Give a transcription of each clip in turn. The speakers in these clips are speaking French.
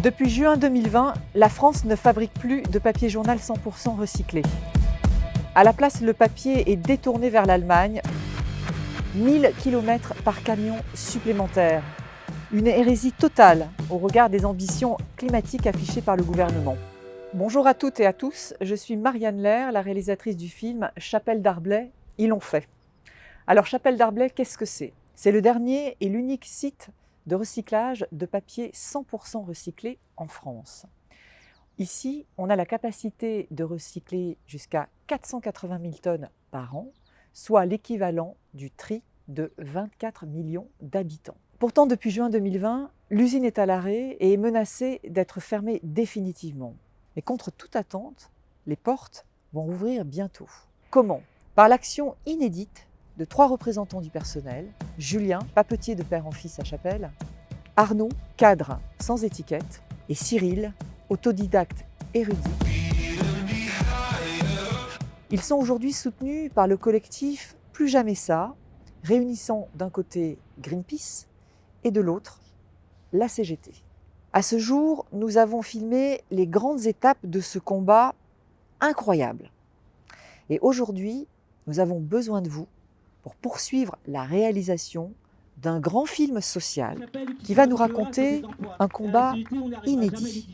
Depuis juin 2020, la France ne fabrique plus de papier journal 100% recyclé. À la place, le papier est détourné vers l'Allemagne. 1000 km par camion supplémentaire. Une hérésie totale au regard des ambitions climatiques affichées par le gouvernement. Bonjour à toutes et à tous, je suis Marianne Lair, la réalisatrice du film Chapelle Darblay, Ils l'ont fait. Alors Chapelle Darblay, qu'est-ce que c'est? C'est le dernier et l'unique site de recyclage de papier 100% recyclé en France. Ici, on a la capacité de recycler jusqu'à 480 000 tonnes par an, soit l'équivalent du tri de 24 millions d'habitants. Pourtant, depuis juin 2020, l'usine est à l'arrêt et est menacée d'être fermée définitivement. Mais contre toute attente, les portes vont rouvrir bientôt. Comment? Par l'action inédite de 3 représentants du personnel, Julien, papetier de père en fils à Chapelle, Arnaud, cadre sans étiquette, et Cyril, autodidacte érudit. Ils sont aujourd'hui soutenus par le collectif Plus Jamais Ça, réunissant d'un côté Greenpeace et de l'autre la CGT. À ce jour, nous avons filmé les grandes étapes de ce combat incroyable. Et aujourd'hui, nous avons besoin de vous pour poursuivre la réalisation d'un grand film social qui va nous raconter un combat inédit.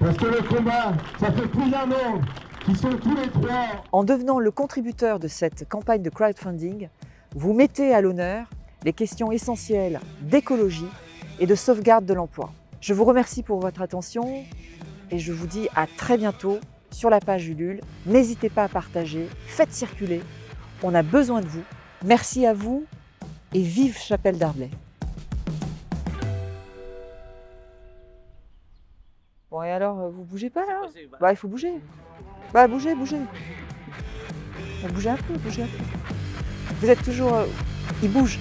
Parce que le combat, ça fait plus d'un an qu'ils sont tous les trois. En devenant le contributeur de cette campagne de crowdfunding, vous mettez à l'honneur les questions essentielles d'écologie et de sauvegarde de l'emploi. Je vous remercie pour votre attention et je vous dis à très bientôt sur la page Ulule. N'hésitez pas à partager, faites circuler. On a besoin de vous. Merci à vous et vive Chapelle Darblay. Bon et alors, vous bougez pas là? Bah il faut bouger. Bah bougez. Bougez un peu, bougez un peu. Vous êtes toujours... il bouge.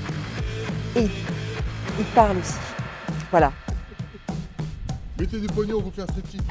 Et il parle aussi. Voilà. Mettez du pognon, on vous fait un striptease.